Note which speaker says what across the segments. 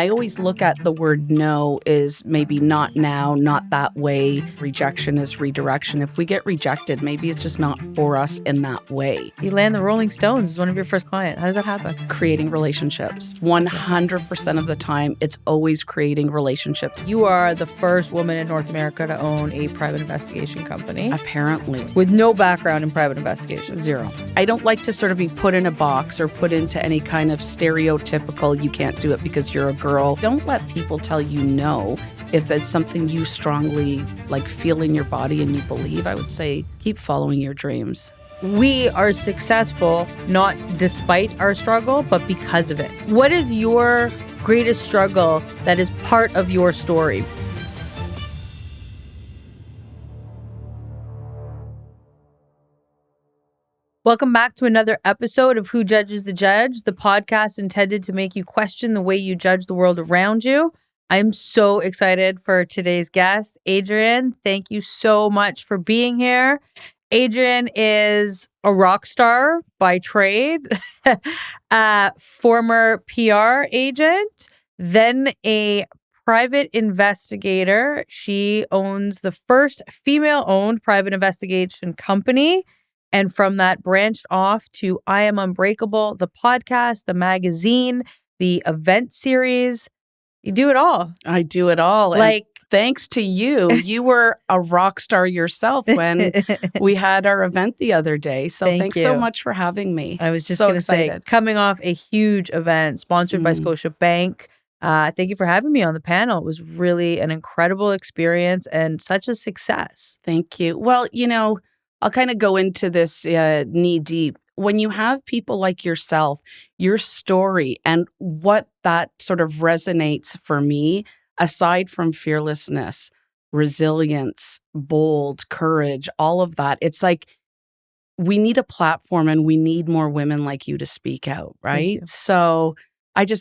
Speaker 1: I always look at the word no is maybe not now, not that way. Rejection is redirection. If we get rejected, maybe it's just not for us in that way.
Speaker 2: You land the Rolling Stones as one of your first clients. How does that happen?
Speaker 1: Creating relationships. 100% of the time, it's always creating relationships.
Speaker 2: You are the first woman in North America to own a private investigation company.
Speaker 1: Apparently.
Speaker 2: With no background in private investigation.
Speaker 1: Zero. I don't like to sort of be put in a box or put into any kind of stereotypical, you can't do it because you're a girl. Don't let people tell you no. If it's something you strongly feel in your body and you believe, I would say keep following your dreams.
Speaker 2: We are successful not despite our struggle, but because of it. What is your greatest struggle that is part of your story? Welcome back to another episode of Who Judges the Judge, the podcast intended to make you question the way you judge the world around you. I'm so excited for today's guest, Adrienne. Thank you so much for being here. Adrienne is a rock star by trade, former PR agent, then a private investigator. She owns the first female-owned private investigation company. And from that branched off to I Am Unbreakable, the podcast, the magazine, the event series. You do it all.
Speaker 1: I do it all. And thanks to you. You were a rock star yourself when we had our event the other day. So thanks so much for having me.
Speaker 2: I was just going to say, coming off a huge event sponsored by Scotiabank. Thank you for having me on the panel. It was really an incredible experience and such a success.
Speaker 1: Thank you. Well, I'll kind of go into this knee deep. When you have people like yourself, your story and what that sort of resonates for me, aside from fearlessness, resilience, bold, courage, all of that, it's like we need a platform and we need more women like you to speak out, right? So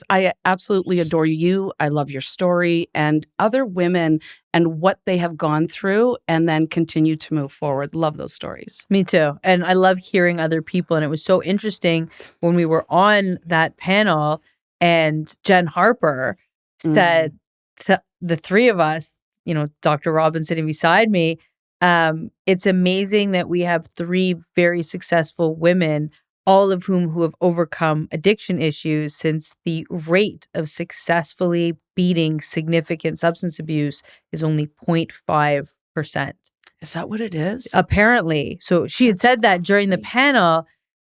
Speaker 1: I absolutely adore you. I love your story and other women and what they have gone through and then continue to move forward. Love those stories.
Speaker 2: Me too. And I love hearing other people. And it was so interesting when we were on that panel and Jen Harper said to the three of us, Dr. Robin sitting beside me, it's amazing that we have three very successful women, all of whom who have overcome addiction issues, since the rate of successfully beating significant substance abuse is only 0.5%.
Speaker 1: Is that what it is?
Speaker 2: Apparently. So she had said that during the panel,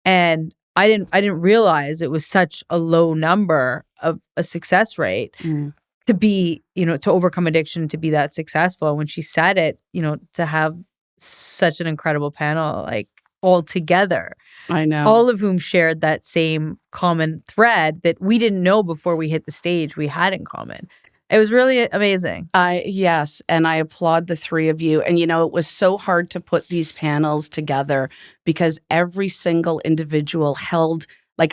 Speaker 2: and I didn't realize it was such a low number of a success rate to be, to overcome addiction, to be that successful. When she said it, to have such an incredible panel, all together.
Speaker 1: I know.
Speaker 2: All of whom shared that same common thread that we didn't know before we hit the stage we had in common. It was really amazing.
Speaker 1: Yes, and I applaud the three of you. And, it was so hard to put these panels together because every single individual held,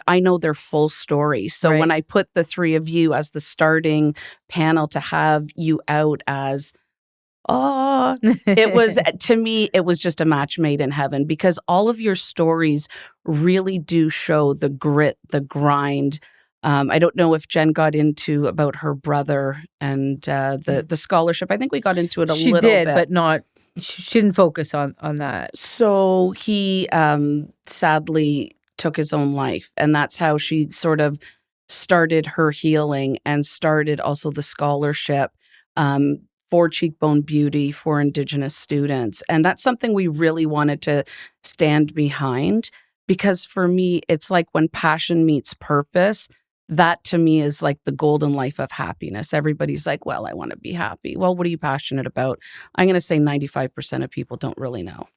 Speaker 1: I know their full story. So when I put the three of you as the starting panel to have you out as it was, to me, it was just a match made in heaven because all of your stories really do show the grit, the grind. I don't know if Jen got into about her brother and the scholarship. I think we got into it a little bit.
Speaker 2: She did, but not, she didn't focus on that.
Speaker 1: So he sadly took his own life. And that's how she sort of started her healing and started also the scholarship for Cheekbone Beauty for Indigenous students. And that's something we really wanted to stand behind because for me, it's like when passion meets purpose, that to me is like the golden life of happiness. Everybody's like, well, I want to be happy. Well, what are you passionate about? I'm going to say 95% of people don't really know.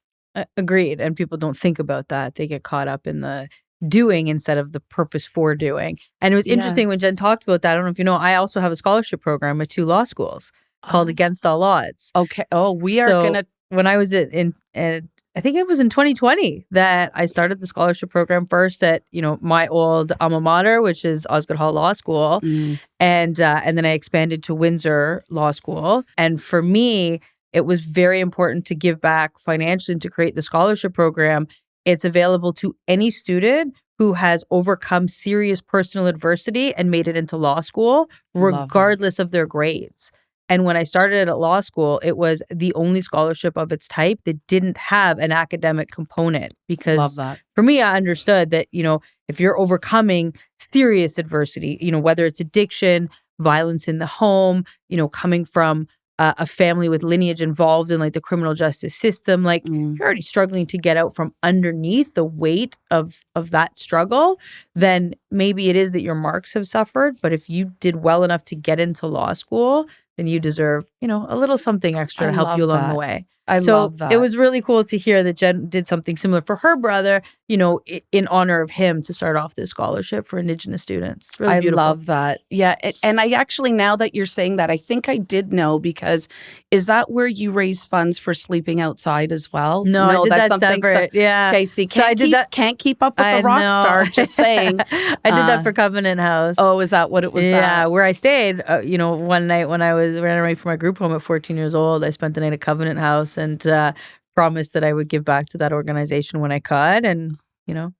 Speaker 2: Agreed. And people don't think about that. They get caught up in the doing instead of the purpose for doing. And it was interesting when Jen talked about that. I don't know if you know, I also have a scholarship program at 2 law schools called Against All Odds.
Speaker 1: Okay. Oh, we are going to.
Speaker 2: When I was in I think it was in 2020 that I started the scholarship program first at, my old alma mater, which is Osgoode Hall Law School. And then I expanded to Windsor Law School. And for me, it was very important to give back financially and to create the scholarship program. It's available to any student who has overcome serious personal adversity and made it into law school, regardless of their grades. And when I started at law school, it was the only scholarship of its type that didn't have an academic component. Because for me, I understood that, if you're overcoming serious adversity, whether it's addiction, violence in the home, coming from a family with lineage involved in like the criminal justice system, like you're already struggling to get out from underneath the weight of that struggle, then maybe it is that your marks have suffered. But if you did well enough to get into law school, then you deserve, a little something extra to help you along the way.
Speaker 1: I love that.
Speaker 2: It was really cool to hear that Jen did something similar for her brother, in honor of him, to start off this scholarship for Indigenous students. Really beautiful.
Speaker 1: I love that. Yeah. And I actually, now that you're saying that, I think I did know, because is that where you raise funds for sleeping outside as well?
Speaker 2: No, I did that's that something separate. Yeah.
Speaker 1: Okay, see, can't keep up with the rock star, just saying.
Speaker 2: I did that for Covenant House.
Speaker 1: Oh, is that what it was?
Speaker 2: Yeah, where I stayed, one night when I was ran away from my group home at 14 years old, I spent the night at Covenant House and promised that I would give back to that organization when I could, and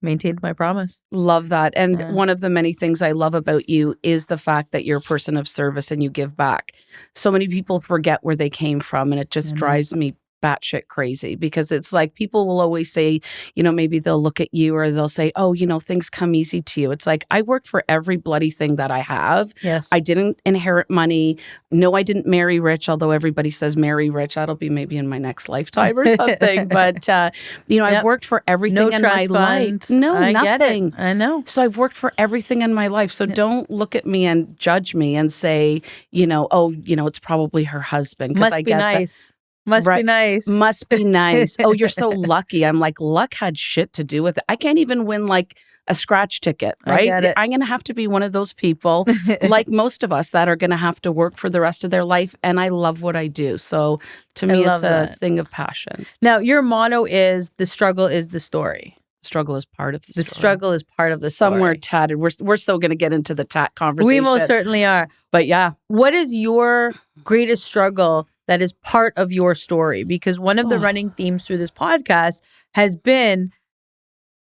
Speaker 2: maintained my promise.
Speaker 1: Love that. And one of the many things I love about you is the fact that you're a person of service and you give back. So many people forget where they came from, and it just drives me batshit crazy, because it's like people will always say, maybe they'll look at you or they'll say, oh, things come easy to you. It's like, I worked for every bloody thing that I have.
Speaker 2: Yes.
Speaker 1: I didn't inherit money. No, I didn't marry rich, although everybody says marry rich. That'll be maybe in my next lifetime or something. But, I've worked for everything in my life. No,
Speaker 2: I
Speaker 1: nothing.
Speaker 2: Get it. I know.
Speaker 1: So I've worked for everything in my life. So don't look at me and judge me and say, it's probably her husband.
Speaker 2: Must be nice. Must be nice.
Speaker 1: Must be nice. Oh, you're so lucky. I'm like, luck had shit to do with it. I can't even win like a scratch ticket, right? I'm going to have to be one of those people, like most of us, that are going to have to work for the rest of their life. And I love what I do. So to me, it's a thing of passion.
Speaker 2: Now, your motto is, the struggle is the story.
Speaker 1: Struggle is part of the story.
Speaker 2: The struggle is part of the story.
Speaker 1: Somewhere tatted. We're still going to get into the tat conversation.
Speaker 2: We most certainly are.
Speaker 1: But yeah.
Speaker 2: What is your greatest struggle that is part of your story? Because one of the running themes through this podcast has been,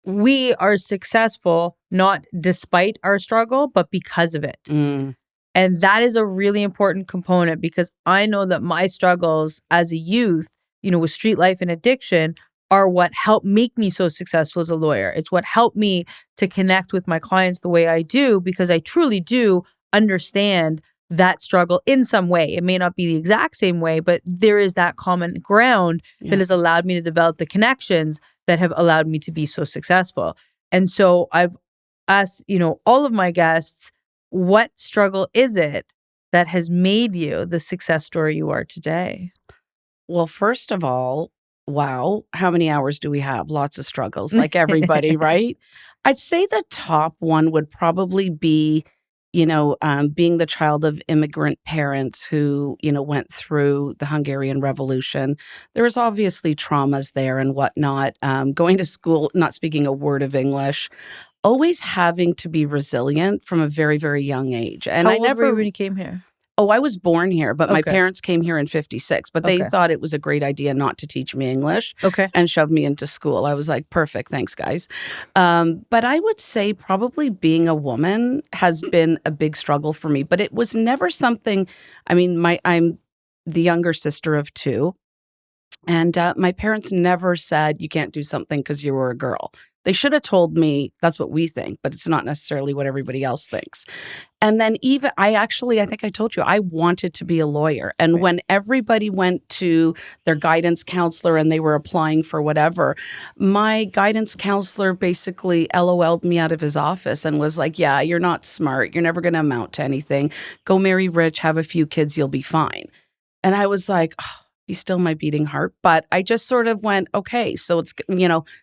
Speaker 2: we are successful not despite our struggle, but because of it. And that is a really important component, because I know that my struggles as a youth, with street life and addiction, are what helped make me so successful as a lawyer. It's what helped me to connect with my clients the way I do, because I truly do understand that struggle in some way. It may not be the exact same way, but there is that common ground that has allowed me to develop the connections that have allowed me to be so successful. And so I've asked, all of my guests, what struggle is it that has made you the success story you are today?
Speaker 1: Well, first of all, wow, how many hours do we have? Lots of struggles, like everybody, right? I'd say the top one would probably be, being the child of immigrant parents who, went through the Hungarian Revolution. There was obviously traumas there and whatnot. Going to school, not speaking a word of English, always having to be resilient from a very, very young age. And
Speaker 2: How old were you when you came here?
Speaker 1: Oh, I was born here, but my parents came here in 56. But they thought it was a great idea not to teach me English and shove me into school. I was like, perfect, thanks, guys. But I would say probably being a woman has been a big struggle for me. But it was never something, I'm the younger sister of two. And my parents never said, you can't do something because you were a girl. They should have told me that's what we think, but it's not necessarily what everybody else thinks. And then I think I told you, I wanted to be a lawyer. And when everybody went to their guidance counselor and they were applying for whatever, my guidance counselor basically LOL'd me out of his office and was like, yeah, you're not smart. You're never going to amount to anything. Go marry rich, have a few kids, you'll be fine. And I was like, oh, he's still my beating heart. But I just sort of went, okay, so it's,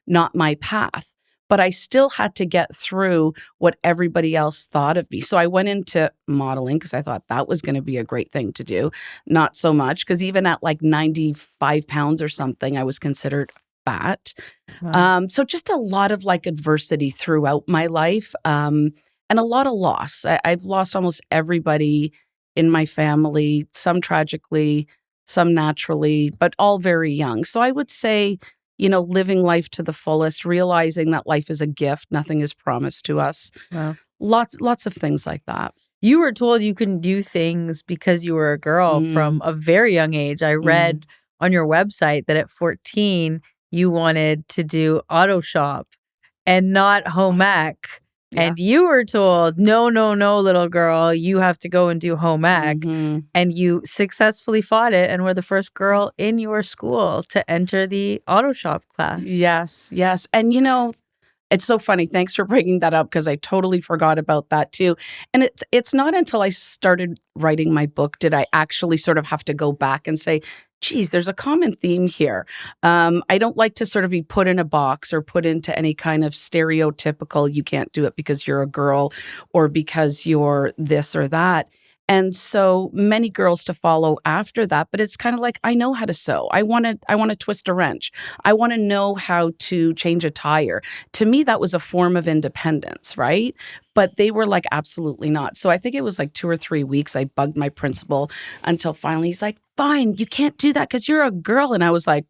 Speaker 1: not my path. But I still had to get through what everybody else thought of me. So I went into modeling because I thought that was going to be a great thing to do. Not so much, because even at like 95 pounds or something, I was considered fat. Wow. So just a lot of like adversity throughout my life, and a lot of loss. I've lost almost everybody in my family, some tragically, some naturally, but all very young. So I would say, living life to the fullest, realizing that life is a gift, nothing is promised to us.
Speaker 2: Wow.
Speaker 1: Lots of things like that.
Speaker 2: You were told you couldn't do things because you were a girl from a very young age. I read on your website that at 14, you wanted to do auto shop and not home ec. And
Speaker 1: Yes.
Speaker 2: you were told, no, little girl, you have to go and do home ec. And you successfully fought it and were the first girl in your school to enter the auto shop class.
Speaker 1: Yes. And it's so funny. Thanks for bringing that up because I totally forgot about that too. And it's not until I started writing my book did I actually sort of have to go back and say, geez, there's a common theme here. I don't like to sort of be put in a box or put into any kind of stereotypical, you can't do it because you're a girl or because you're this or that. And so many girls to follow after that, but it's kind of like, I know how to sew. I want to twist a wrench. I want to know how to change a tire. To me, that was a form of independence, right? But they were like, absolutely not. So I think it was like 2 or 3 weeks. I bugged my principal until finally he's like, fine, you can't do that because you're a girl. And I was like,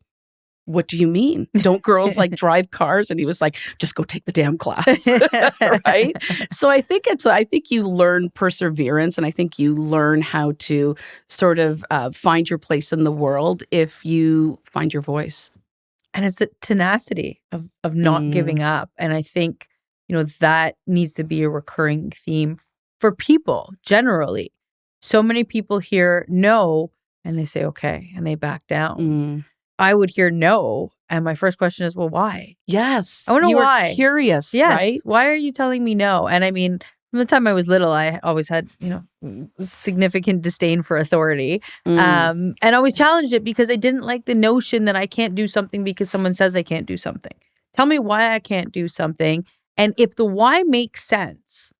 Speaker 1: what do you mean? Don't girls like drive cars? And he was like, just go take the damn class. Right. So I think you learn perseverance and I think you learn how to sort of find your place in the world if you find your voice.
Speaker 2: And it's the tenacity of not giving up. And I think, that needs to be a recurring theme for people generally. So many people hear no and they say, okay, and they back down. I would hear no. And my first question is, well, why?
Speaker 1: Yes.
Speaker 2: I wonder
Speaker 1: you
Speaker 2: why.
Speaker 1: Were curious,
Speaker 2: yes.
Speaker 1: Right?
Speaker 2: Why are you telling me no? And I mean, from the time I was little, I always had, significant disdain for authority and always challenged it because I didn't like the notion that I can't do something because someone says I can't do something. Tell me why I can't do something. And if the why makes sense,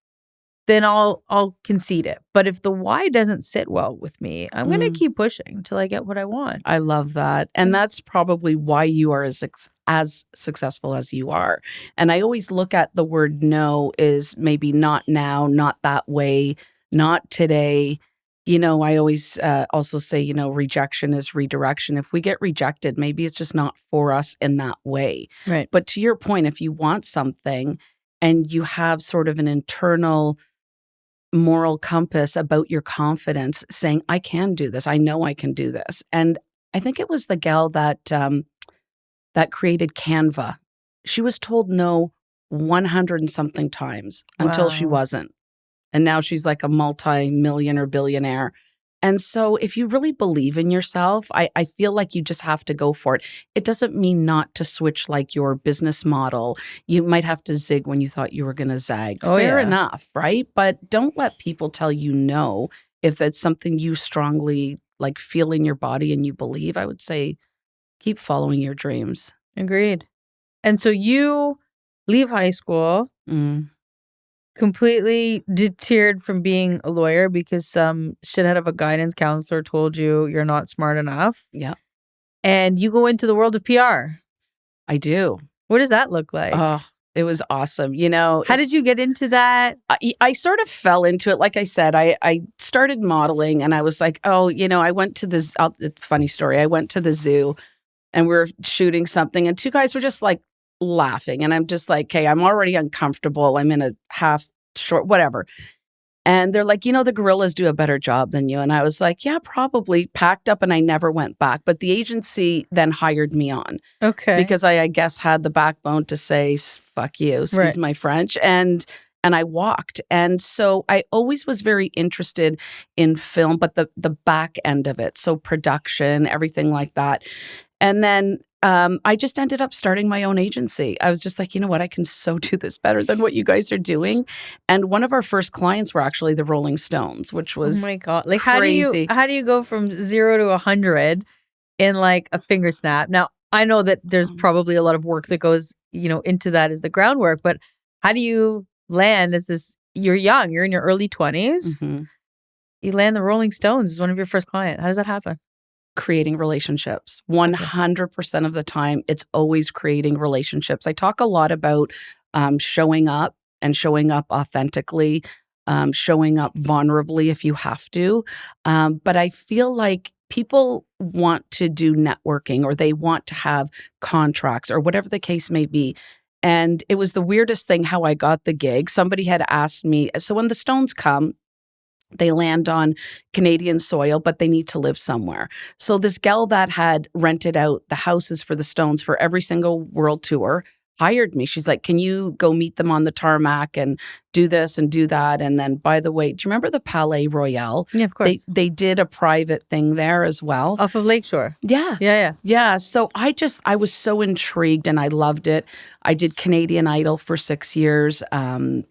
Speaker 2: then I'll concede it. But if the why doesn't sit well with me, I'm going to keep pushing till I get what I want.
Speaker 1: I love that. And that's probably why you are as successful as you are. And I always look at the word no is maybe not now, not that way, not today. I always also say, rejection is redirection. If we get rejected, maybe it's just not for us in that way.
Speaker 2: Right.
Speaker 1: But to your point, if you want something and you have sort of an internal moral compass about your confidence saying, I can do this. I know I can do this. And I think it was the gal that created Canva. She was told no 100 and something times until she wasn't. And now she's like a multi-million or billionaire. And so if you really believe in yourself, I feel like you just have to go for it. It doesn't mean not to switch like your business model. You might have to zig when you thought you were going to zag. Fair enough, right? But don't let people tell you no if that's something you strongly like feel in your body and you believe. I would say keep following your dreams.
Speaker 2: Agreed. And so you leave high school. Completely deterred from being a lawyer because some shithead of a guidance counselor told you you're not smart enough.
Speaker 1: Yeah.
Speaker 2: And you go into the world of PR.
Speaker 1: I do.
Speaker 2: What does that look like?
Speaker 1: Oh, it was awesome.
Speaker 2: How did you get into that?
Speaker 1: I sort of fell into it. Like I said, I started modeling and I was like, I went to this funny story. I went to the zoo and we were shooting something and 2 guys were just like laughing. And I'm just like, okay, I'm already uncomfortable. I'm in a half short, whatever. And they're like, the gorillas do a better job than you. And I was like, yeah, probably. Packed up and I never went back. But the agency then hired me on.
Speaker 2: Okay.
Speaker 1: Because I guess had the backbone to say, fuck you, excuse my French. And I walked. And so I always was very interested in film, but the back end of it. So production, everything like that. And then I just ended up starting my own agency. I was just like, you know what? I can so do this better than what you guys are doing. And one of our first clients were actually the Rolling Stones, which was
Speaker 2: oh my God. Like
Speaker 1: crazy.
Speaker 2: How do you go from 0 to 100 in like a finger snap? Now, I know that there's probably a lot of work that goes, into that as the groundwork, but how do you land as this? You're young, you're in your early 20s. You land the Rolling Stones as one of your first clients. How does that happen?
Speaker 1: Creating relationships. 100% of the time, it's always creating relationships. I talk a lot about showing up and showing up authentically, showing up vulnerably if you have to. But I feel like people want to do networking or they want to have contracts or whatever the case may be. And it was the weirdest thing how I got the gig. Somebody had asked me, so when the Stones come, they land on Canadian soil, but they need to live somewhere. So this gal that had rented out the houses for the Stones for every single world tour hired me. She's like, can you go meet them on the tarmac and do this and do that? And then, by the way, do you remember the Palais Royale?
Speaker 2: Yeah, of course.
Speaker 1: They did a private thing there as well.
Speaker 2: Off of Lakeshore.
Speaker 1: Yeah.
Speaker 2: Yeah.
Speaker 1: Yeah. So I was so intrigued and I loved it. I did Canadian Idol for 6 years. I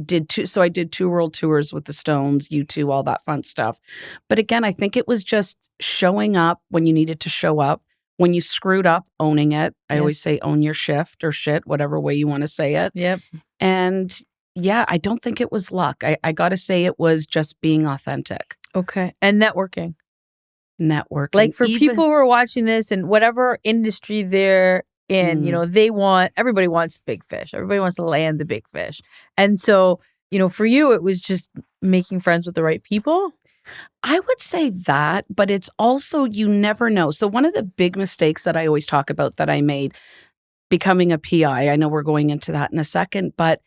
Speaker 1: did 2 world tours with the Stones, U2, all that fun stuff. But again, I think it was just showing up when you needed to show up. When you screwed up, owning it. I always say own your shift or shit, whatever way you want to say it.
Speaker 2: Yep.
Speaker 1: And yeah, I don't think it was luck. I got to say it was just being authentic.
Speaker 2: Okay. And networking.
Speaker 1: Networking.
Speaker 2: Like for people who are watching this and whatever industry they're in, everybody wants the big fish. Everybody wants to land the big fish. And so, for you, it was just making friends with the right people.
Speaker 1: I would say that, but it's also, you never know. So one of the big mistakes that I always talk about that I made becoming a PI, I know we're going into that in a second, but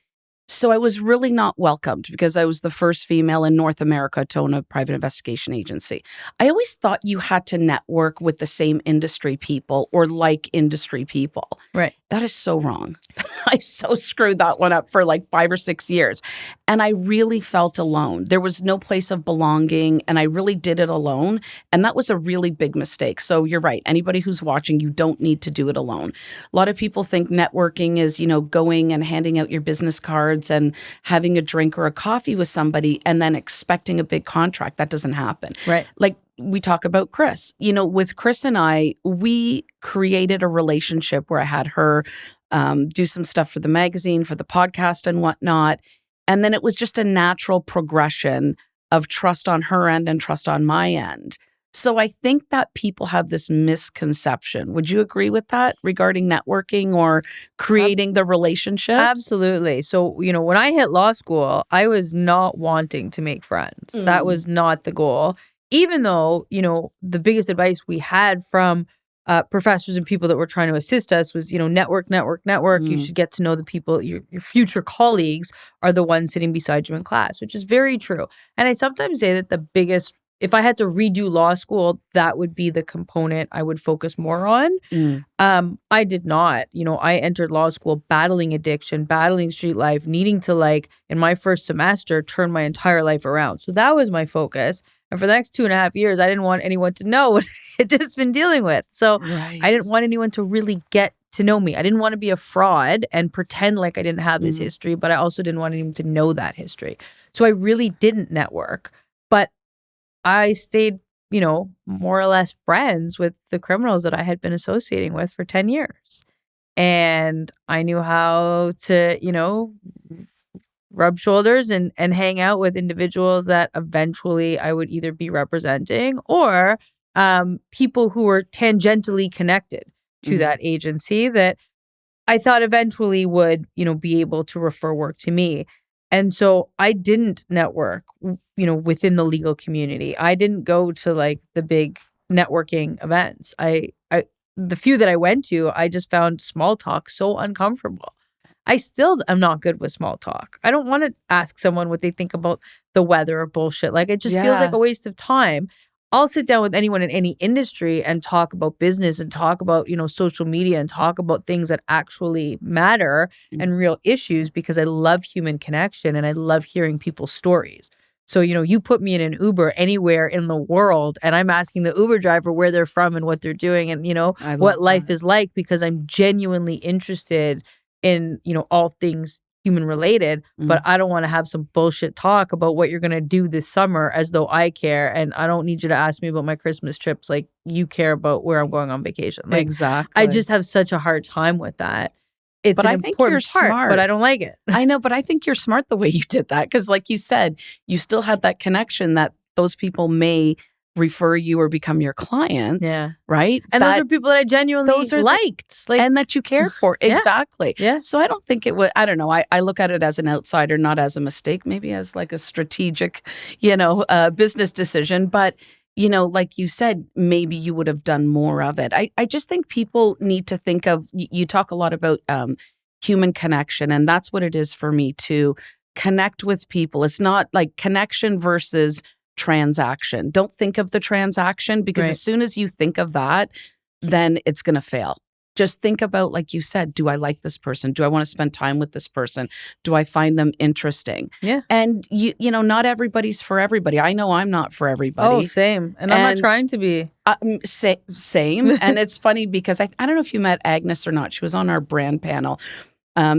Speaker 1: so I was really not welcomed because I was the first female in North America to own a private investigation agency. I always thought you had to network with the same industry people or like industry people.
Speaker 2: Right.
Speaker 1: That is so wrong. I so screwed that one up for like 5 or 6 years. And I really felt alone. There was no place of belonging and I really did it alone. And that was a really big mistake. So you're right. Anybody who's watching, you don't need to do it alone. A lot of people think networking is, going and handing out your business cards and having a drink or a coffee with somebody and then expecting a big contract. That doesn't happen.
Speaker 2: Right.
Speaker 1: Like we talk about Chris, with Chris and I, we created a relationship where I had her do some stuff for the magazine, for the podcast and whatnot. And then it was just a natural progression of trust on her end and trust on my end. So I think that people have this misconception. Would you agree with that regarding networking or creating the relationships?
Speaker 2: Absolutely. So, when I hit law school, I was not wanting to make friends. That was not the goal. Even though, the biggest advice we had from professors and people that were trying to assist us was, network. You should get to know the people. Your future colleagues are the ones sitting beside you in class, which is very true. And I sometimes say that if I had to redo law school, that would be the component I would focus more on. I did not. I entered law school battling addiction, battling street life, needing to in my first semester, turn my entire life around. So that was my focus. And for the next 2.5 years, I didn't want anyone to know what I had just been dealing with. So I didn't want anyone to really get to know me. I didn't want to be a fraud and pretend like I didn't have this history, but I also didn't want anyone to know that history. So I really didn't network. But I stayed, more or less friends with the criminals that I had been associating with for 10 years. And I knew how to, rub shoulders and hang out with individuals that eventually I would either be representing or people who were tangentially connected to that agency that I thought eventually would, be able to refer work to me. And so I didn't network, within the legal community. I didn't go to the big networking events. The few that I went to, I just found small talk so uncomfortable. I still am not good with small talk. I don't want to ask someone what they think about the weather or bullshit. It just feels like a waste of time. I'll sit down with anyone in any industry and talk about business and talk about, social media and talk about things that actually matter and real issues because I love human connection and I love hearing people's stories. So, you put me in an Uber anywhere in the world and I'm asking the Uber driver where they're from and what they're doing and, what life is like because I'm genuinely interested in, all things human related, but I don't want to have some bullshit talk about what you're going to do this summer as though I care. And I don't need you to ask me about my Christmas trips like you care about where I'm going on vacation.
Speaker 1: Exactly.
Speaker 2: I just have such a hard time with that. It's
Speaker 1: but
Speaker 2: an
Speaker 1: I think
Speaker 2: important
Speaker 1: you're
Speaker 2: part,
Speaker 1: smart.
Speaker 2: but I don't like it.
Speaker 1: I know, but I think you're smart the way you did that. Because like you said, you still had that connection that those people may refer you or become your clients.
Speaker 2: Yeah.
Speaker 1: Right?
Speaker 2: And those are people that I genuinely liked.
Speaker 1: And that you cared for.
Speaker 2: Yeah.
Speaker 1: Exactly.
Speaker 2: Yeah.
Speaker 1: So I don't think it would, I don't know. I look at it as an outsider, not as a mistake, maybe as a strategic, business decision. But like you said, maybe you would have done more of it. I just think people need to think of, you talk a lot about human connection, and that's what it is for me to connect with people. It's not like connection versus transaction. Don't think of the transaction, because
Speaker 2: Right.
Speaker 1: as soon as you think of that, then it's going to fail. Just think about, like you said, do I like this person? Do I want to spend time with this person? Do I find them interesting?
Speaker 2: Yeah.
Speaker 1: And not everybody's for everybody. I know I'm not for
Speaker 2: Oh,
Speaker 1: everybody.
Speaker 2: same. And I'm not trying to be.
Speaker 1: Same. And it's funny because I don't know if you met Agnes or not. She was on our brand panel.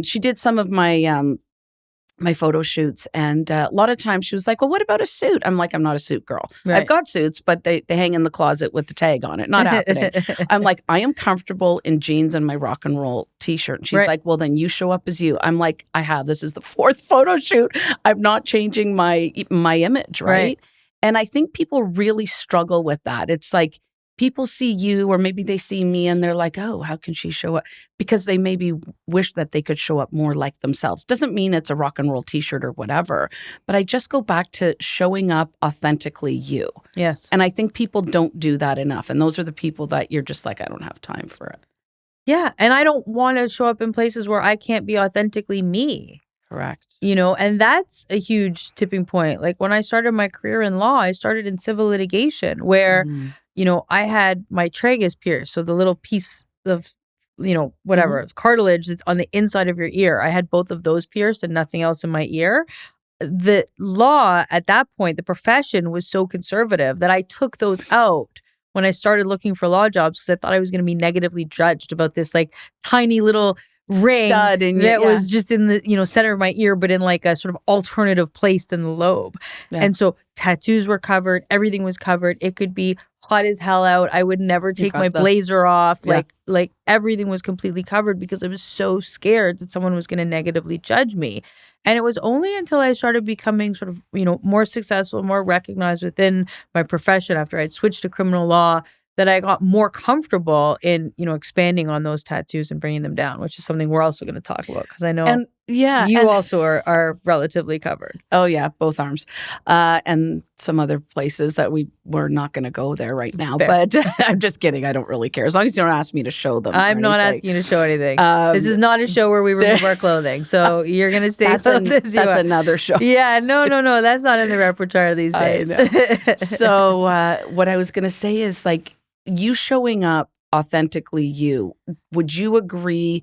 Speaker 1: She did some of my photo shoots, and a lot of times she was like, well, what about a suit? I'm like, I'm not a suit girl.
Speaker 2: Right.
Speaker 1: I've got suits, but they hang in the closet with the tag on it. Not happening. I'm like, I am comfortable in jeans and my rock and roll t-shirt. And she's
Speaker 2: Right.
Speaker 1: like, well, then you show up as you. I'm like, this is the 4th photo shoot. I'm not changing my image, right? And I think people really struggle with that. It's like, people see you, or maybe they see me, and they're like, oh, how can she show up? Because they maybe wish that they could show up more like themselves. Doesn't mean it's a rock and roll t-shirt or whatever, but I just go back to showing up authentically you.
Speaker 2: Yes.
Speaker 1: And I think people don't do that enough. And those are the people that you're just like, I don't have time for it.
Speaker 2: Yeah. And I don't want to show up in places where I can't be authentically me.
Speaker 1: Correct.
Speaker 2: And that's a huge tipping point. Like when I started my career in law, I started in civil litigation where I had my tragus pierced. So the little piece of, whatever, cartilage that's on the inside of your ear. I had both of those pierced and nothing else in my ear. The law at that point, the profession was so conservative that I took those out when I started looking for law jobs, because I thought I was going to be negatively judged about this like tiny little ring that was just in the center of my ear, but in like a sort of alternative place than the lobe. And so tattoos were covered, everything was covered. It could be hot as hell out. I would never take my blazer off. Like everything was completely covered because I was so scared that someone was going to negatively judge me. And it was only until I started becoming sort of, more successful, more recognized within my profession after I'd switched to criminal law that I got more comfortable in, expanding on those tattoos and bringing them down, which is something we're also going to talk about, because I know you also are relatively covered.
Speaker 1: Oh, yeah, both arms. And some other places that we're not going to go there right now.
Speaker 2: Fair.
Speaker 1: But I'm just kidding. I don't really care. As long as you don't ask me to show them.
Speaker 2: I'm not asking you to show anything. This is not a show where we remove our clothing. So you're going to stay
Speaker 1: that's another show.
Speaker 2: Yeah, no. That's not in the repertoire these days.
Speaker 1: So what I was going to say is, like, you showing up authentically you, would you agree?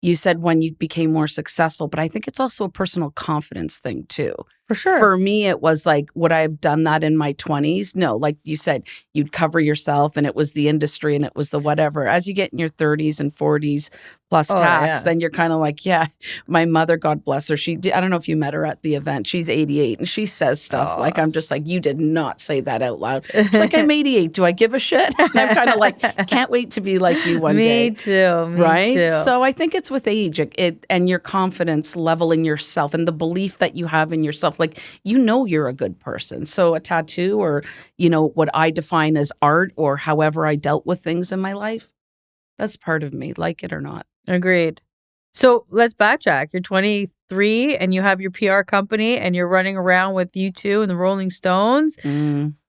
Speaker 1: You said when you became more successful, but I think it's also a personal confidence thing too.
Speaker 2: For sure.
Speaker 1: For me, it was like, would I have done that in my 20s? No, like you said, you'd cover yourself and it was the industry and it was the whatever. As you get in your 30s and 40s plus tax, then you're kind of like, my mother, God bless her. I don't know if you met her at the event. She's 88 and she says stuff like, I'm just like, you did not say that out loud. She's like, I'm 88. Do I give a shit? And I'm kind of like, can't wait to be like you one day.
Speaker 2: Me too.
Speaker 1: Right? So I think it's with age and your confidence level in yourself and the belief that you have in yourself. Like, you're a good person. So a tattoo or, what I define as art or however I dealt with things in my life, that's part of me, like it or not.
Speaker 2: Agreed. So let's backtrack. You're 23 and you have your PR company and you're running around with U2 and the Rolling Stones.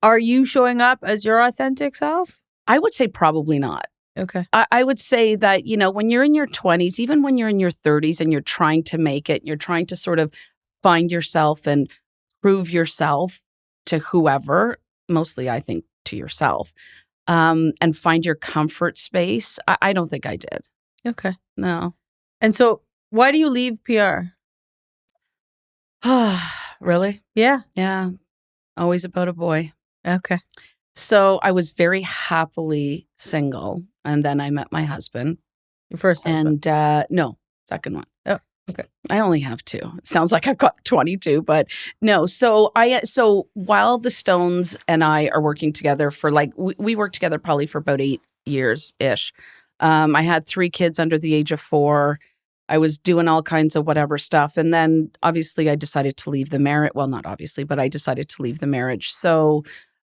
Speaker 2: Are you showing up as your authentic self?
Speaker 1: I would say probably not.
Speaker 2: Okay.
Speaker 1: I would say that, when you're in your 20s, even when you're in your 30s and you're trying to make it, you're trying to sort of find yourself and prove yourself to whoever, mostly I think to yourself, and find your comfort space. I don't think I did.
Speaker 2: Okay.
Speaker 1: No.
Speaker 2: And so why do you leave PR?
Speaker 1: Really?
Speaker 2: Yeah.
Speaker 1: Yeah. Always about a boy.
Speaker 2: Okay.
Speaker 1: So I was very happily single. And then I met my husband.
Speaker 2: Your first husband?
Speaker 1: And no, second one.
Speaker 2: Oh, okay.
Speaker 1: I only have 2. It sounds like I've got 22, but no. So while the Stones and I are working together for we worked together probably for about 8 years-ish. I had 3 kids under the age of 4. I was doing all kinds of whatever stuff. And then obviously I decided to leave the marriage. Well, not obviously, but I decided to leave the marriage. So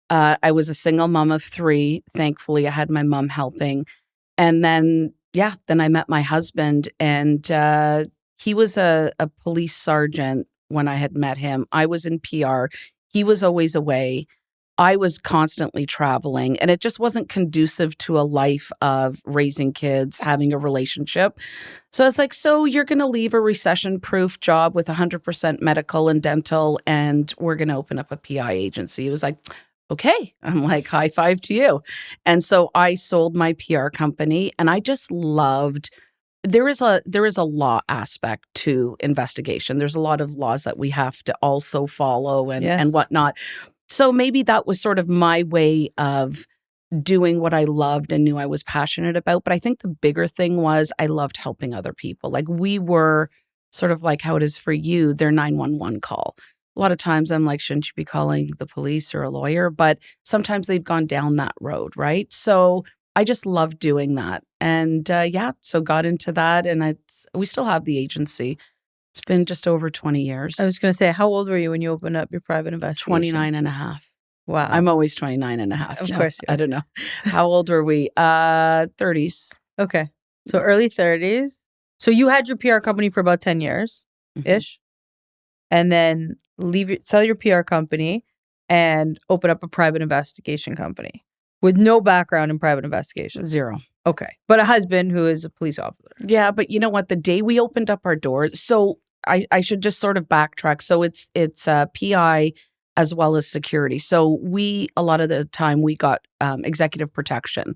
Speaker 1: I was a single mom of 3. Thankfully, I had my mom helping. And then I met my husband, and he was a police sergeant when I had met him. I was in PR. He was always away. I was constantly traveling, and it just wasn't conducive to a life of raising kids, having a relationship. So I was like, so you're going to leave a recession-proof job with 100% medical and dental, and we're going to open up a PI agency. He was like, okay. I'm like, high five to you. And so I sold my PR company, and I just loved there is a law aspect to investigation. There's a lot of laws that we have to also follow and
Speaker 2: Yes.
Speaker 1: whatnot. So maybe that was sort of my way of doing what I loved and knew I was passionate about. But I think the bigger thing was I loved helping other people. Like we were sort of like how it is for you, their 911 call. A lot of times I'm like, shouldn't you be calling the police or a lawyer? But sometimes they've gone down that road, right? So I just loved doing that. And so got into that. And we still have the agency. It's been just over 20 years.
Speaker 2: I was going to say, how old were you when you opened up your private investigation?
Speaker 1: 29 and a half.
Speaker 2: Wow.
Speaker 1: I'm always 29 and a half.
Speaker 2: Of
Speaker 1: No,
Speaker 2: course you are.
Speaker 1: I don't know. How old were we? 30s.
Speaker 2: Okay. So early 30s. So you had your PR company for about 10 years-ish. And then sell your PR company and open up a private investigation company with no background in private investigation.
Speaker 1: Zero.
Speaker 2: Okay. But a husband who is a police officer.
Speaker 1: Yeah, but you know what? The day we opened up our doors, so I should just sort of backtrack. So it's PI as well as security. So a lot of the time we got executive protection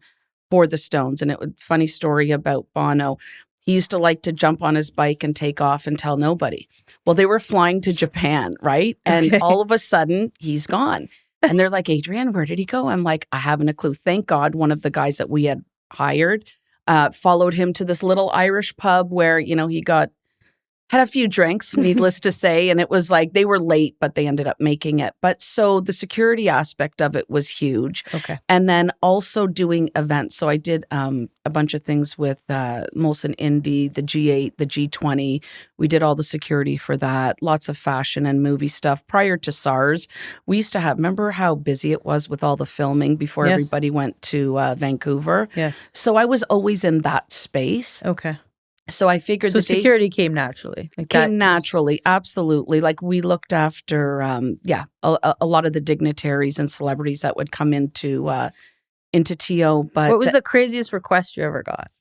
Speaker 1: for the Stones. And funny story about Bono. He used to like to jump on his bike and take off and tell nobody. Well, they were flying to Japan, right? And all of a sudden he's gone. And they're like, Adrienne, where did he go? I'm like, I haven't a clue. Thank God one of the guys that we had hired followed him to this little Irish pub where, he had a few drinks, needless to say. And it was like they were late, but they ended up making it. But so the security aspect of it was huge.
Speaker 2: Okay.
Speaker 1: And then also doing events. So I did a bunch of things with Molson Indy, the G8, the G20. We did all the security for that. Lots of fashion and movie stuff. Prior to SARS, we used to remember how busy it was with all the filming before everybody went to Vancouver?
Speaker 2: Yes.
Speaker 1: So I was always in that space.
Speaker 2: Okay.
Speaker 1: So I figured
Speaker 2: security came naturally.
Speaker 1: Naturally, absolutely. Like we looked after, a lot of the dignitaries and celebrities that would come into TO. But
Speaker 2: what was the craziest request you ever got?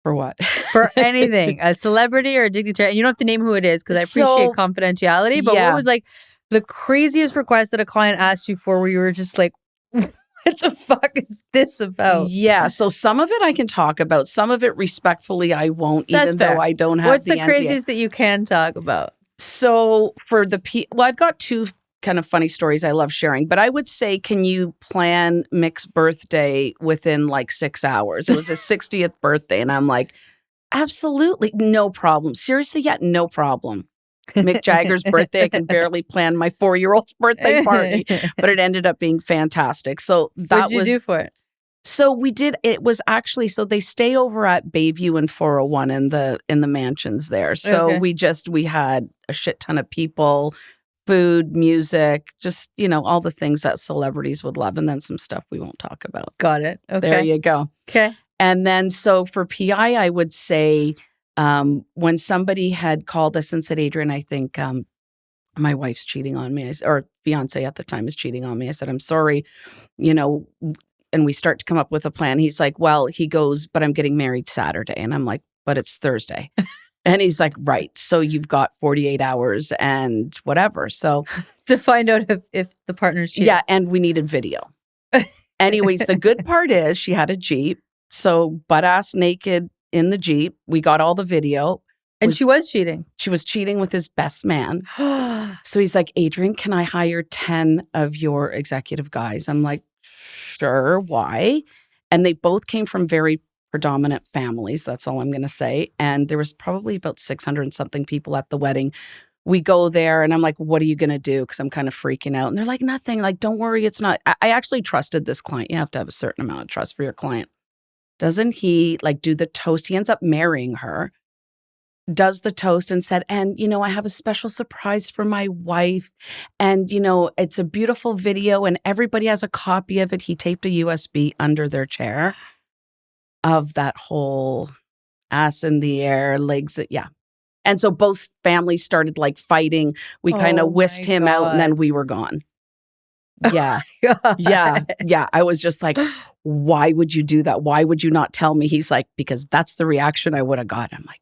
Speaker 1: For what?
Speaker 2: For anything, a celebrity or a dignitary. And you don't have to name who it is because I appreciate confidentiality. But what was like the craziest request that a client asked you for where you were just like, what the fuck is this about?
Speaker 1: Yeah. So some of it I can talk about. Some of it respectfully I won't, even though I don't have
Speaker 2: What's the
Speaker 1: NDA.
Speaker 2: craziest that you can talk about?
Speaker 1: So for I've got two kind of funny stories I love sharing, but I would say, can you plan Mick's birthday within like 6 hours? It was his 60th birthday. And I'm like, absolutely. No problem. Seriously, no problem. Mick Jagger's birthday. I can barely plan my 4-year-old's birthday party, but it ended up being fantastic. So
Speaker 2: what did you do for it?
Speaker 1: So we did. It was actually they stay over at Bayview and 401 in the mansions there. So we had a shit ton of people, food, music, just all the things that celebrities would love, and then some stuff we won't talk about.
Speaker 2: Got it. Okay,
Speaker 1: there you go.
Speaker 2: Okay, and
Speaker 1: then so for PI, I would say. When somebody had called us and said, Adrienne, I think my wife's cheating on me, or fiance at the time is cheating on me. I said, I'm sorry, and we start to come up with a plan. He's like, well, he goes, but I'm getting married Saturday. And I'm like, but it's Thursday. And he's like, right. So you've got 48 hours and whatever. So
Speaker 2: to find out if the partner's cheating.
Speaker 1: Yeah. And we needed video. Anyways, the good part is she had a Jeep. So butt ass naked in the Jeep. We got all the video.
Speaker 2: And she was cheating.
Speaker 1: She was cheating with his best man. So he's like, Adrienne, can I hire 10 of your executive guys? I'm like, sure. Why? And they both came from very predominant families. That's all I'm going to say. And there was probably about 600 and something people at the wedding. We go there and I'm like, what are you going to do? Because I'm kind of freaking out. And they're like, nothing. Like, don't worry. It's not. I actually trusted this client. You have to have a certain amount of trust for your client. Doesn't he do the toast? He ends up marrying her, does the toast and said, and, I have a special surprise for my wife. And, it's a beautiful video and everybody has a copy of it. He taped a USB under their chair of that whole ass in the air, legs. Yeah. And so both families started fighting. We kind of whisked him out and then we were gone. Yeah. Yeah. I was just like, why would you do that? Why would you not tell me? He's like, because that's the reaction I would have got. I'm like,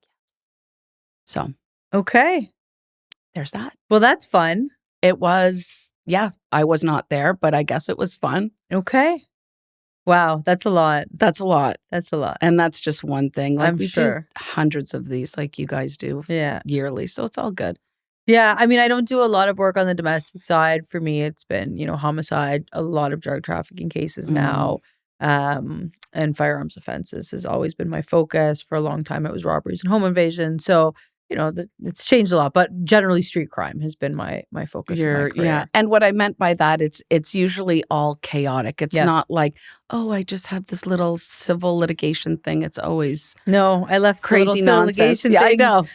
Speaker 1: so
Speaker 2: Okay.
Speaker 1: there's that.
Speaker 2: Well, that's fun.
Speaker 1: It was, yeah, I was not there, but I guess it was fun.
Speaker 2: Okay. Wow, that's a lot.
Speaker 1: That's a lot.
Speaker 2: That's a lot.
Speaker 1: And that's just one thing. Like
Speaker 2: I'm
Speaker 1: we
Speaker 2: sure.
Speaker 1: do hundreds of these like you guys do yearly. So it's all good.
Speaker 2: Yeah. I mean, I don't do a lot of work on the domestic side. For me, it's been, homicide, a lot of drug trafficking cases now. And firearms offenses has always been my focus. For a long time, it was robberies and home invasion. So, it's changed a lot, but generally street crime has been my focus in my career.
Speaker 1: Yeah. And what I meant by that, it's usually all chaotic. It's not like, oh, I just have this little civil litigation thing. It's always
Speaker 2: no, I left
Speaker 1: crazy nonsense.
Speaker 2: litigation
Speaker 1: I know.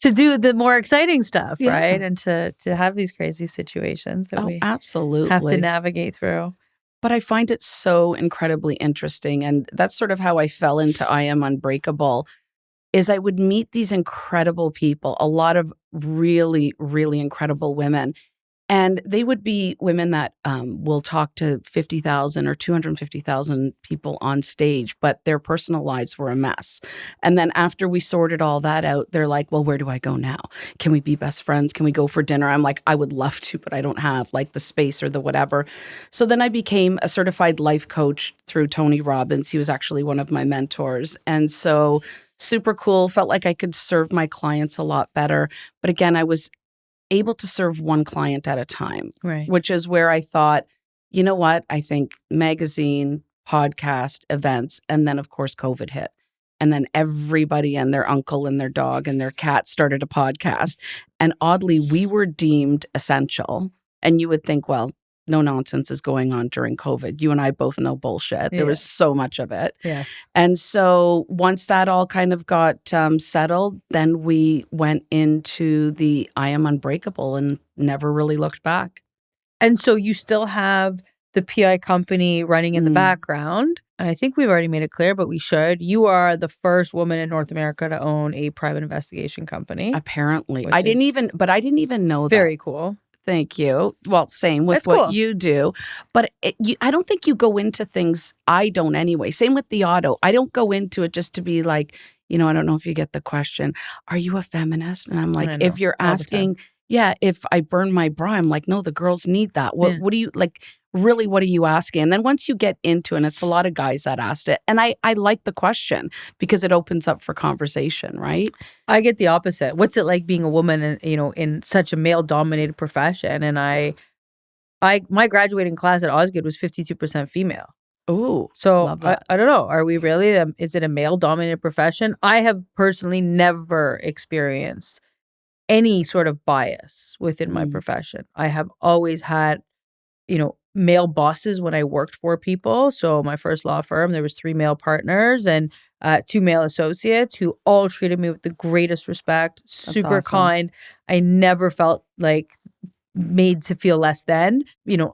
Speaker 2: To do the more exciting stuff, right? And to have these crazy situations that we
Speaker 1: absolutely
Speaker 2: have to navigate through.
Speaker 1: But I find it so incredibly interesting. And that's sort of how I fell into I Am Unbreakable, is I would meet these incredible people, a lot of really, really incredible women. And they would be women that will talk to 50,000 or 250,000 people on stage, but their personal lives were a mess. And then after we sorted all that out, they're like, well, where do I go now? Can we be best friends? Can we go for dinner? I'm like, I would love to, but I don't have like the space or the whatever. So then I became a certified life coach through Tony Robbins. He was actually one of my mentors. And so super cool. Felt like I could serve my clients a lot better. But again, I was able to serve one client at a time,
Speaker 2: right?
Speaker 1: Which is where I thought, you know what? I think magazine, podcast, events, and then of course COVID hit. And then everybody and their uncle and their dog and their cat started a podcast. And oddly, we were deemed essential. And you would think, well, no nonsense is going on during COVID. You and I both know bullshit. There was so much of it.
Speaker 2: Yes.
Speaker 1: And so once that all kind of got settled, then we went into the I Am Unbreakable and never really looked back.
Speaker 2: And so you still have the PI company running in the background. And I think we've already made it clear, but we should. You are the first woman in North America to own a private investigation company.
Speaker 1: Apparently. I didn't even know that.
Speaker 2: Very cool.
Speaker 1: Thank you. Well, same with what you do. But I don't think you go into things, I don't anyway. Same with the auto. I don't go into it just to be like, I don't know if you get the question, are you a feminist? And I'm like, if you're asking, if I burn my bra, I'm like, no, the girls need that. What do you like? Really, what are you asking? And then once you get into it, and it's a lot of guys that asked it. And I like the question because it opens up for conversation, right?
Speaker 2: I get the opposite. What's it like being a woman in such a male-dominated profession? And my graduating class at Osgood was 52% female.
Speaker 1: Ooh.
Speaker 2: So I don't know. Are we really? Is it a male-dominated profession? I have personally never experienced any sort of bias within my profession. I have always had, male bosses when I worked for people. So my first law firm, there was 3 male partners and 2 male associates who all treated me with the greatest respect, super kind. I never felt like made to feel less than,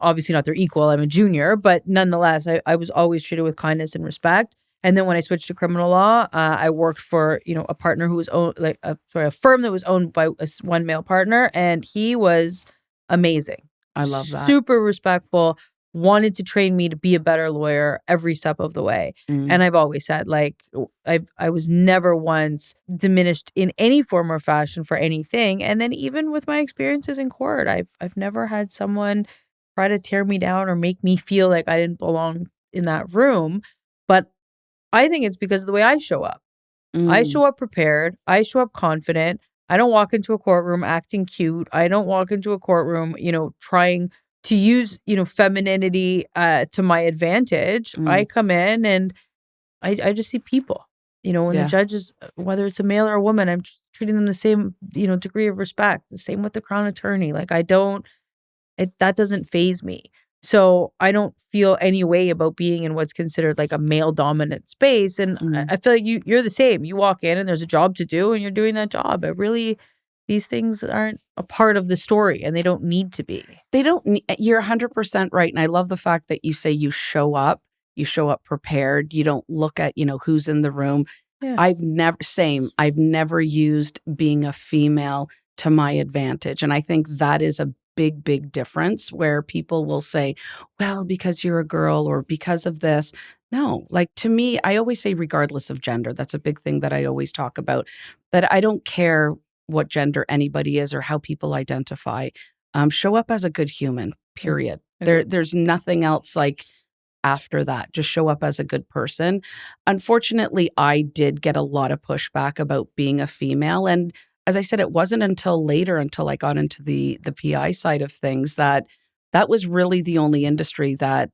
Speaker 2: obviously not their equal. I'm a junior, but nonetheless, I was always treated with kindness and respect. And then when I switched to criminal law, I worked for, a partner who was a firm that was owned by one male partner, and he was amazing.
Speaker 1: I love that.
Speaker 2: Super respectful, wanted to train me to be a better lawyer every step of the way. And I've always said, I was never once diminished in any form or fashion for anything. And then even with my experiences in court, I've never had someone try to tear me down or make me feel like I didn't belong in that room. But I think it's because of the way I show up. I show up prepared. I show up confident. I don't walk into a courtroom acting cute. I don't walk into a courtroom, trying to use, femininity to my advantage. I come in and I just see people, when the judges, whether it's a male or a woman, I'm treating them the same, degree of respect. The same with the Crown Attorney. That doesn't faze me. So I don't feel any way about being in what's considered like a male dominant space. And I feel like you're the same. You walk in and there's a job to do and you're doing that job. These things aren't a part of the story and they don't need to be.
Speaker 1: You're 100% right. And I love the fact that you say you show up prepared. You don't look at, who's in the room.
Speaker 2: Yeah.
Speaker 1: I've never used being a female to my advantage. And I think that is a big difference where people will say, well, because you're a girl or because of this. No, like to me, I always say, regardless of gender, that's a big thing that I always talk about, that I don't care what gender anybody is or how people identify. Show up as a good human, period. There's nothing else like after that. Just show up as a good person. Unfortunately, I did get a lot of pushback about being a female. And as I said, it wasn't until later, until I got into the PI side of things, that was really the only industry that,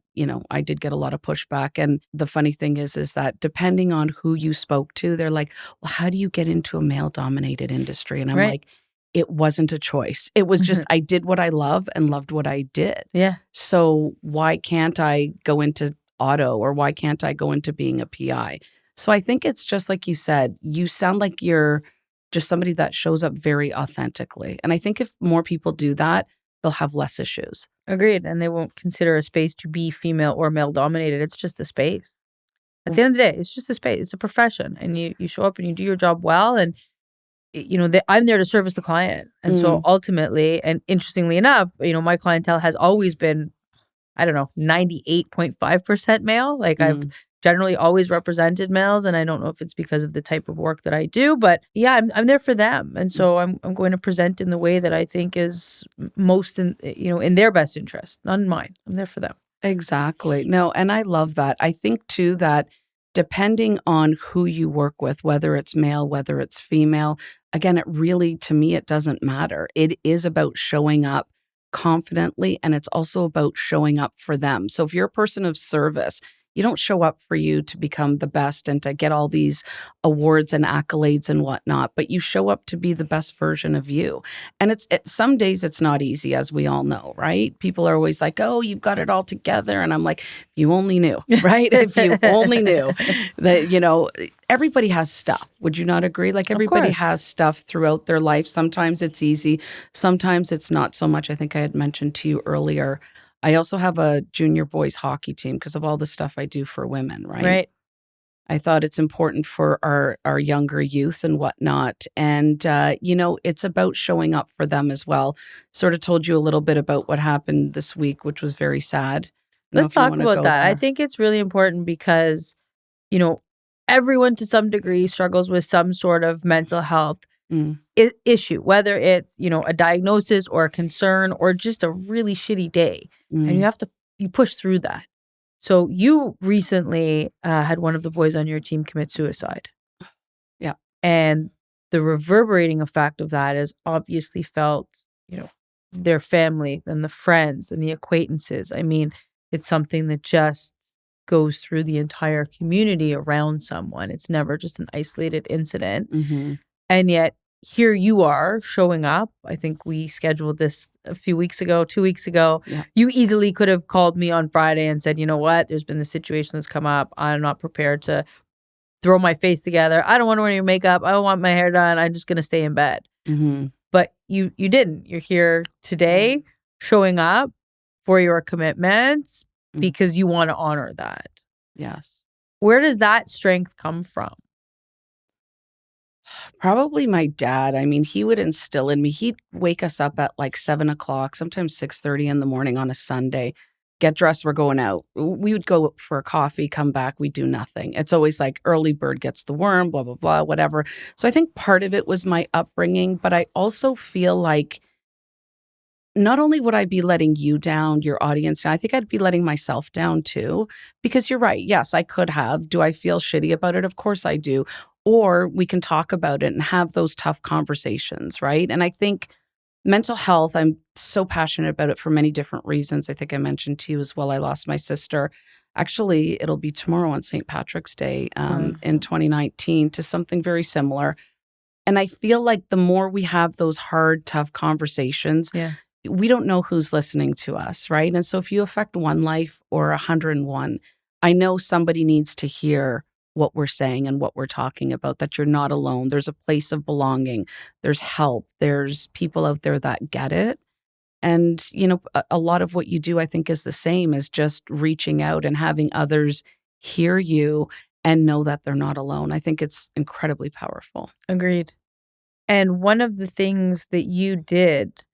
Speaker 1: I did get a lot of pushback. And the funny thing is that depending on who you spoke to, they're like, well, how do you get into a male dominated industry? And I'm like, it wasn't a choice. It was just, I did what I love and loved what I did.
Speaker 2: Yeah.
Speaker 1: So why can't I go into auto, or why can't I go into being a PI? So I think it's just like you said, you sound like you're just somebody that shows up very authentically. And I think if more people do that, they'll have less issues.
Speaker 2: Agreed. And they won't consider a space to be female or male dominated. It's just a space. At the end of the day, it's just a space. It's a profession. And you show up and you do your job well. And, I'm there to service the client. And so ultimately, and interestingly enough, my clientele has always been, 98.5% male. Like I've generally always represented males, and I don't know if it's because of the type of work that I do, but yeah, I'm there for them. And so I'm going to present in the way that I think is most in their best interest, not in mine. I'm there for them.
Speaker 1: Exactly. No, and I love that. I think too that depending on who you work with, whether it's male, whether it's female, again, it really, to me, it doesn't matter. It is about showing up confidently, and it's also about showing up for them. So if you're a person of service, you don't show up for you to become the best and to get all these awards and accolades and whatnot, but you show up to be the best version of you. And some days it's not easy, as we all know, right? People are always like, oh, you've got it all together. And I'm like, if you only knew, right? If you only knew that, everybody has stuff. Would you not agree? Like everybody has stuff throughout their life. Sometimes it's easy. Sometimes it's not so much. I think I had mentioned to you earlier, I also have a junior boys hockey team because of all the stuff I do for women, right?
Speaker 2: Right.
Speaker 1: I thought it's important for our younger youth and whatnot. And, it's about showing up for them as well. Sort of told you a little bit about what happened this week, which was very sad.
Speaker 2: Let's talk about that. I think it's really important because, everyone to some degree struggles with some sort of mental health issue, whether it's, a diagnosis or a concern or just a really shitty day. And you push through that. So you recently had one of the boys on your team commit suicide.
Speaker 1: Yeah.
Speaker 2: And the reverberating effect of that is obviously felt, their family and the friends and the acquaintances. I mean, it's something that just goes through the entire community around someone. It's never just an isolated incident.
Speaker 1: Mm-hmm.
Speaker 2: And yet here you are showing up. I think we scheduled this a few weeks ago, 2 weeks ago.
Speaker 1: Yeah.
Speaker 2: You easily could have called me on Friday and said, you know what, there's been this situation that's come up. I'm not prepared to throw my face together. I don't want to wear your makeup. I don't want my hair done. I'm just going to stay in bed.
Speaker 1: Mm-hmm.
Speaker 2: But you didn't. You're here today showing up for your commitments because you want to honor that.
Speaker 1: Yes.
Speaker 2: Where does that strength come from?
Speaker 1: Probably my dad. I mean, he would instill in me. He'd wake us up at like 7:00, sometimes 6:30 in the morning on a Sunday. Get dressed, we're going out. We would go for a coffee, come back, we do nothing. It's always like early bird gets the worm, blah, blah, blah, whatever. So I think part of it was my upbringing, but I also feel like not only would I be letting you down, your audience down, I think I'd be letting myself down too. Because you're right. Yes, I could have. Do I feel shitty about it? Of course I do. Or we can talk about it and have those tough conversations, right? And I think mental health, I'm so passionate about it for many different reasons. I think I mentioned to you as well, I lost my sister. Actually, it'll be tomorrow on St. Patrick's Day in 2019 to something very similar. And I feel like the more we have those hard, tough conversations, we don't know who's listening to us, right? And so if you affect one life or 101, I know somebody needs to hear what we're saying and what we're talking about, that you're not alone. There's a place of belonging. There's help. There's people out there that get it. And, a lot of what you do, I think, is the same as just reaching out and having others hear you and know that they're not alone. I think it's incredibly powerful.
Speaker 2: Agreed. And one of the things that you did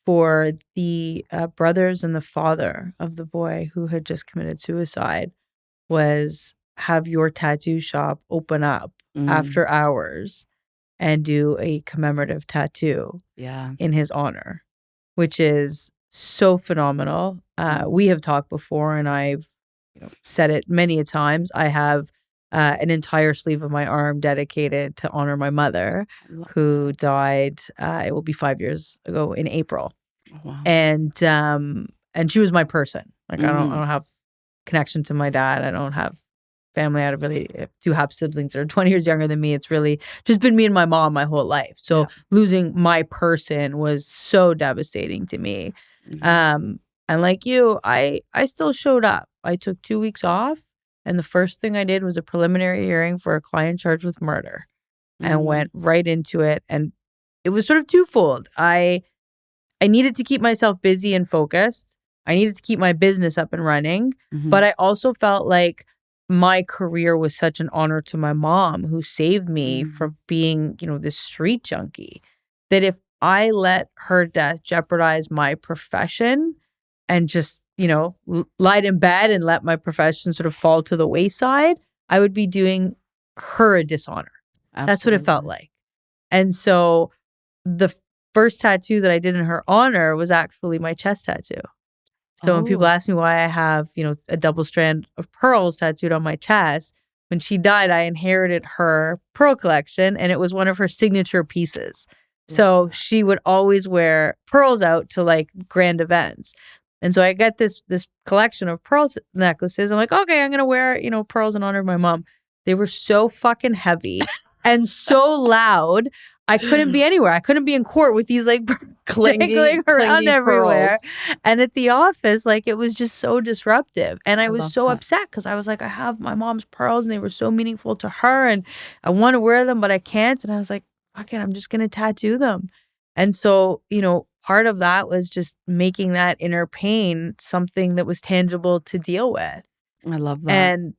Speaker 2: for the brothers and the father of the boy who had just committed suicide was have your tattoo shop open up after hours and do a commemorative tattoo in his honor, which is so phenomenal. We have talked before, and I've said it many a times. I have an entire sleeve of my arm dedicated to honor my mother, who died. It will be 5 years ago in April.
Speaker 1: Oh, wow.
Speaker 2: And she was my person. Like I don't have connection to my dad. I don't have family. I do have siblings that are 20 years younger than me. It's really just been me and my mom my whole life. So losing my person was so devastating to me. And like you, I still showed up. I took 2 weeks off, and the first thing I did was a preliminary hearing for a client charged with murder, and went right into it. And it was sort of twofold. I needed to keep myself busy and focused. I needed to keep my business up and running, but I also felt like my career was such an honor to my mom, who saved me from being, this street junkie, that if I let her death jeopardize my profession and just, lied in bed and let my profession sort of fall to the wayside, I would be doing her a dishonor. Absolutely. That's what it felt like. And so the first tattoo that I did in her honor was actually my chest tattoo. So when people ask me why I have, a double strand of pearls tattooed on my chest, when she died, I inherited her pearl collection, and it was one of her signature pieces. So she would always wear pearls out to like grand events. And so I got this collection of pearl necklaces. I'm like, okay, I'm going to wear, pearls in honor of my mom. They were so fucking heavy and so loud. I couldn't be anywhere. I couldn't be in court with these like clinking around everywhere. Pearls. And at the office, like it was just so disruptive. And I was so upset because I was like, I have my mom's pearls and they were so meaningful to her and I want to wear them, but I can't. And I was like, fuck it, I'm just going to tattoo them. And so, part of that was just making that inner pain something that was tangible to deal with.
Speaker 1: I love that.
Speaker 2: And,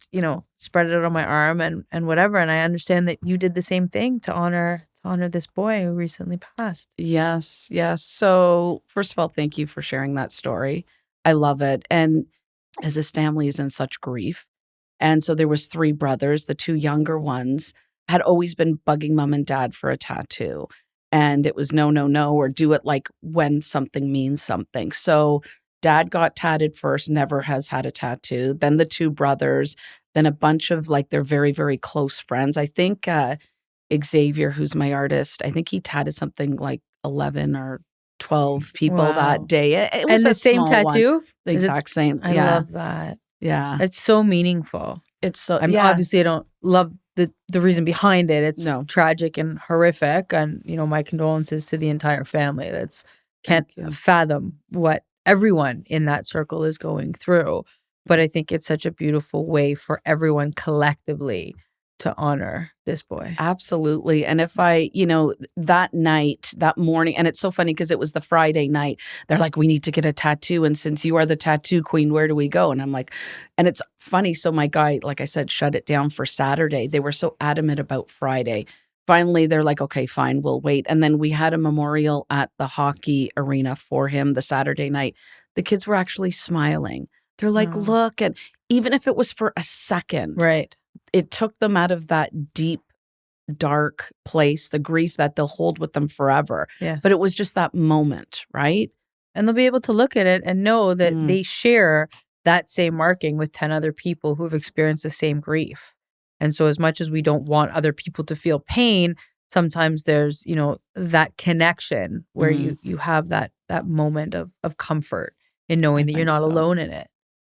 Speaker 2: spread it out on my arm and whatever. And I understand that you did the same thing to honor this boy who recently passed.
Speaker 1: Yes. So first of all, thank you for sharing that story. I love it. And as his family is in such grief. And so there was 3 brothers. The 2 younger ones had always been bugging mom and dad for a tattoo. And it was no, or do it like when something means something. So dad got tatted first, never has had a tattoo. Then the 2 brothers, then a bunch of like their very, very close friends. I think Xavier, who's my artist, I think he tatted something like 11 or 12 people that day. It was
Speaker 2: and the same tattoo?
Speaker 1: One. The exact same.
Speaker 2: I love that.
Speaker 1: Yeah.
Speaker 2: It's so meaningful.
Speaker 1: It's so,
Speaker 2: obviously I don't love the reason behind it. It's tragic and horrific. And, my condolences to the entire family. That's can't fathom what everyone in that circle is going through. But I think it's such a beautiful way for everyone collectively to honor this boy.
Speaker 1: Absolutely. And if I, that night, that morning, and it's so funny because it was the Friday night, they're like, we need to get a tattoo. And since you are the tattoo queen, where do we go? And I'm like, and it's funny. So my guy, like I said, shut it down for Saturday. They were so adamant about Friday. Finally, they're like, okay, fine, we'll wait. And then we had a memorial at the hockey arena for him the Saturday night. The kids were actually smiling. They're like, look, and even if it was for a second,
Speaker 2: right?
Speaker 1: It took them out of that deep, dark place, the grief that they'll hold with them forever.
Speaker 2: Yes.
Speaker 1: But it was just that moment, right?
Speaker 2: And they'll be able to look at it and know that they share that same marking with 10 other people who have experienced the same grief. And so as much as we don't want other people to feel pain, sometimes there's, that connection where you have that moment of comfort in knowing that you're not alone in it.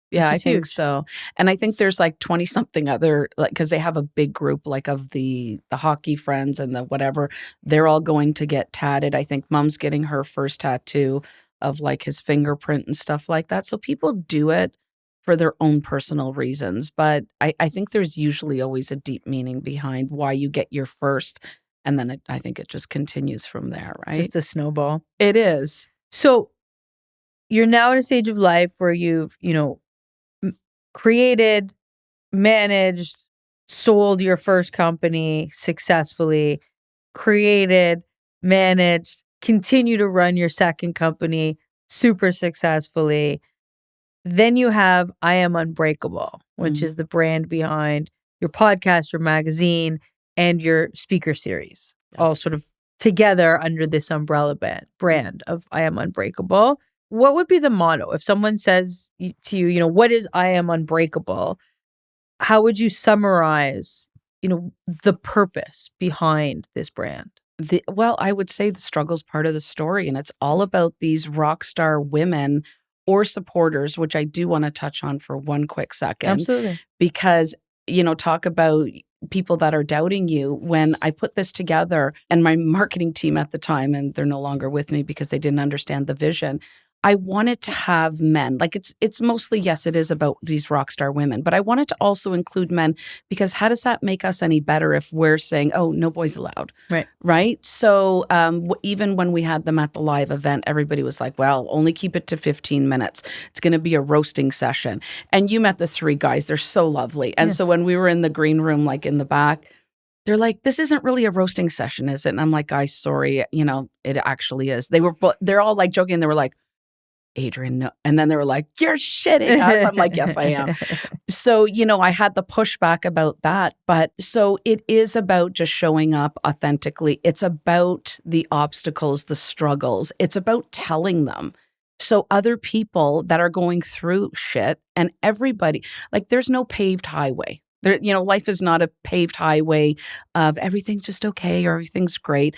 Speaker 1: Yeah, I think so. And I think there's like 20 something other, like, because they have a big group like of the hockey friends and the whatever. They're all going to get tatted. I think mom's getting her first tattoo of like his fingerprint and stuff like that. So people do it for their own personal reasons. But I think there's usually always a deep meaning behind why you get your first. And then I think it just continues from there, right?
Speaker 2: It's just a snowball.
Speaker 1: It is.
Speaker 2: So you're now at a stage of life where you've, created, managed, sold your first company successfully, created, managed, continue to run your second company super successfully. Then you have I Am Unbreakable, which is the brand behind your podcast, your magazine, and your speaker series, all sort of together under this umbrella brand of I Am Unbreakable. What would be the motto if someone says to you, what is I Am Unbreakable? How would you summarize, the purpose behind this brand?
Speaker 1: Well, I would say the struggle's part of the story, and it's all about these rock star women or supporters, which I do want to touch on for one quick second.
Speaker 2: Absolutely.
Speaker 1: Because, talk about people that are doubting you. When I put this together, and my marketing team at the time, and they're no longer with me because they didn't understand the vision, I wanted to have men. Like it's mostly, yes, it is about these rock star women, but I wanted to also include men, because how does that make us any better if we're saying, oh, no boys allowed? Right. So even when we had them at the live event, everybody was like, well, only keep it to 15 minutes. It's going to be a roasting session. And you met the three guys. They're so lovely. And so when we were in the green room, like in the back, they're like, this isn't really a roasting session, is it? And I'm like, guys, sorry, it actually is. They're all like joking. They were like, Adrienne, no. And then they were like, you're shitting us. I'm like, yes, I am. So, I had the pushback about that. But so it is about just showing up authentically. It's about the obstacles, the struggles. It's about telling them. So other people that are going through shit, and everybody, like there's no paved highway. There, life is not a paved highway of everything's just okay or everything's great.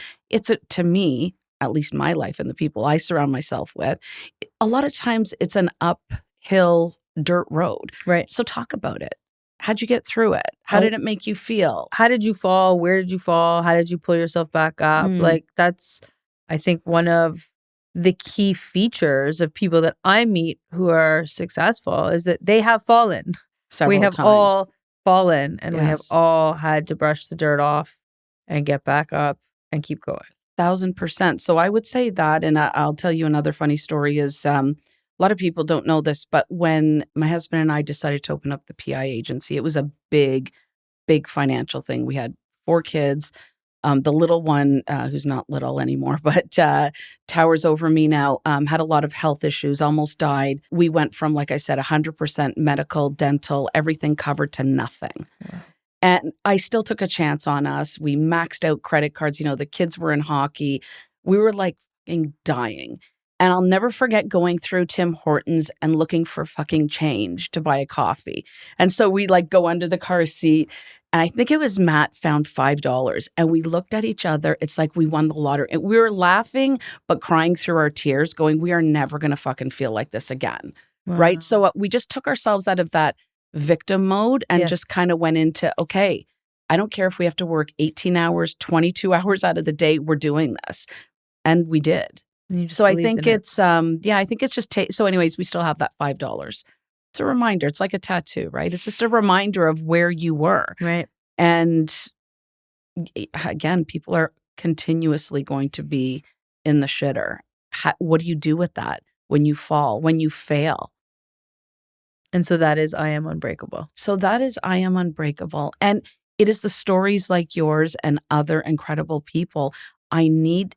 Speaker 1: To me, at least my life and the people I surround myself with, a lot of times it's an uphill dirt road.
Speaker 2: Right.
Speaker 1: So talk about it. How'd you get through it? How did it make you feel?
Speaker 2: How did you fall? Where did you fall? How did you pull yourself back up? Like that's, I think, one of the key features of people that I meet who are successful is that they have fallen.
Speaker 1: Several
Speaker 2: we have
Speaker 1: times.
Speaker 2: all fallen, and we have all had to brush the dirt off and get back up and keep going.
Speaker 1: 1,000%. So I would say that, and I'll tell you another funny story is a lot of people don't know this, but when my husband and I decided to open up the PI agency, it was a big, big financial thing. We had 4 kids. The little one, who's not little anymore, but towers over me now, had a lot of health issues, almost died. We went from, like I said, 100% medical, dental, everything covered to nothing. Wow. And I still took a chance on us. We maxed out credit cards. The kids were in hockey. We were like fucking dying. And I'll never forget going through Tim Hortons and looking for fucking change to buy a coffee. And so we like go under the car seat. And I think it was Matt found $5. And we looked at each other. It's like we won the lottery. And we were laughing, but crying through our tears, going, we are never going to fucking feel like this again. Wow. Right? So we just took ourselves out of that victim mode and just kind of went into, okay, I don't care if we have to work 18 hours, 22 hours out of the day, we're doing this. And we did. So I think it's, I think it's just, so anyways, we still have that $5. It's a reminder. It's like a tattoo, right? It's just a reminder of where you were.
Speaker 2: Right.
Speaker 1: And again, people are continuously going to be in the shitter. What do you do with that when you fall, when you fail?
Speaker 2: And so that is I Am Unbreakable.
Speaker 1: So that is I Am Unbreakable. And it is the stories like yours and other incredible people. I needed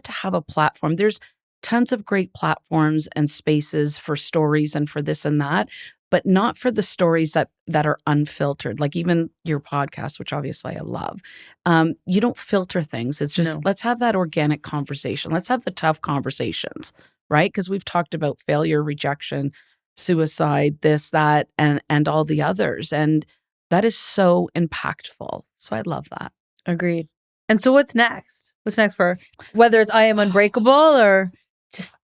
Speaker 1: to have a platform. There's tons of great platforms and spaces for stories and for this and that, but not for the stories that are unfiltered. Like even your podcast, which obviously I love. You don't filter things. It's just, let's have that organic conversation. Let's have the tough conversations, right? Because we've talked about failure, rejection, suicide, this, that, and all the others. And that is so impactful. So I love that.
Speaker 2: Agreed. And so what's next? What's next for whether it's I Am Unbreakable or just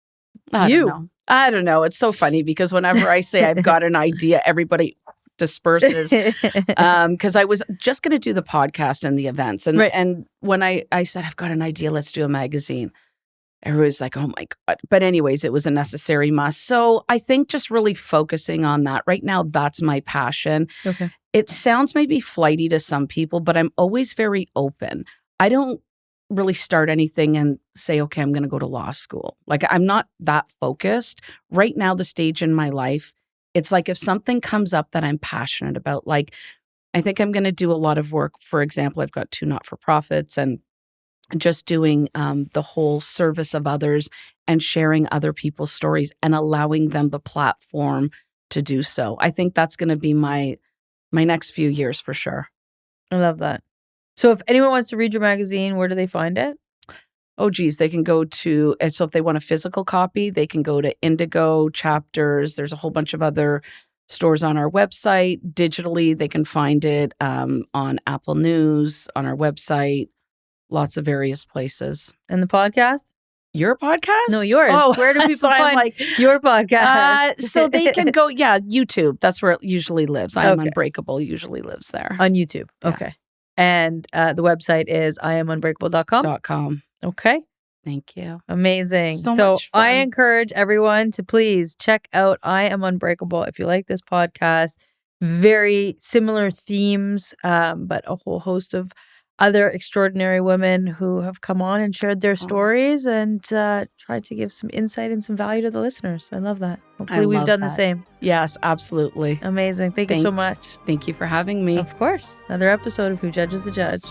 Speaker 2: you?
Speaker 1: I don't know. It's so funny because whenever I say I've got an idea, everybody disperses. Because I was just going to do the podcast and the events. And, and when I said, I've got an idea, let's do a magazine. Everybody's like, oh my God. But anyways, it was a necessary must. So I think just really focusing on that right now, that's my passion.
Speaker 2: Okay.
Speaker 1: It sounds maybe flighty to some people, but I'm always very open. I don't really start anything and say, okay, I'm going to go to law school. Like I'm not that focused. Right now, the stage in my life, it's like if something comes up that I'm passionate about, like I think I'm going to do a lot of work. For example, I've got 2 not-for-profits and just doing the whole service of others and sharing other people's stories and allowing them the platform to do so. I think that's going to be my next few years for sure.
Speaker 2: I love that. So if anyone wants to read your magazine, where do they find it?
Speaker 1: Oh, geez, they can go to, and so if they want a physical copy, they can go to Indigo, Chapters. There's a whole bunch of other stores on our website. Digitally, they can find it on Apple News, on our website, lots of various places.
Speaker 2: And the podcast?
Speaker 1: Your podcast?
Speaker 2: No, yours.
Speaker 1: Oh,
Speaker 2: where do people
Speaker 1: so
Speaker 2: find your podcast?
Speaker 1: So they can go, YouTube. That's where it usually lives. I Am Unbreakable usually lives there.
Speaker 2: On YouTube.
Speaker 1: Yeah.
Speaker 2: Okay. And the website is iamunbreakable.com. Okay.
Speaker 1: Thank you.
Speaker 2: Amazing.
Speaker 1: So much fun.
Speaker 2: I encourage everyone to please check out I Am Unbreakable if you like this podcast. Very similar themes, but a whole host of other extraordinary women who have come on and shared their stories and tried to give some insight and some value to the listeners. I love that. Hopefully we've done the same.
Speaker 1: Yes, absolutely.
Speaker 2: Amazing. Thank you so much.
Speaker 1: Thank you for having me.
Speaker 2: Of course. Another episode of Who Judges the Judge.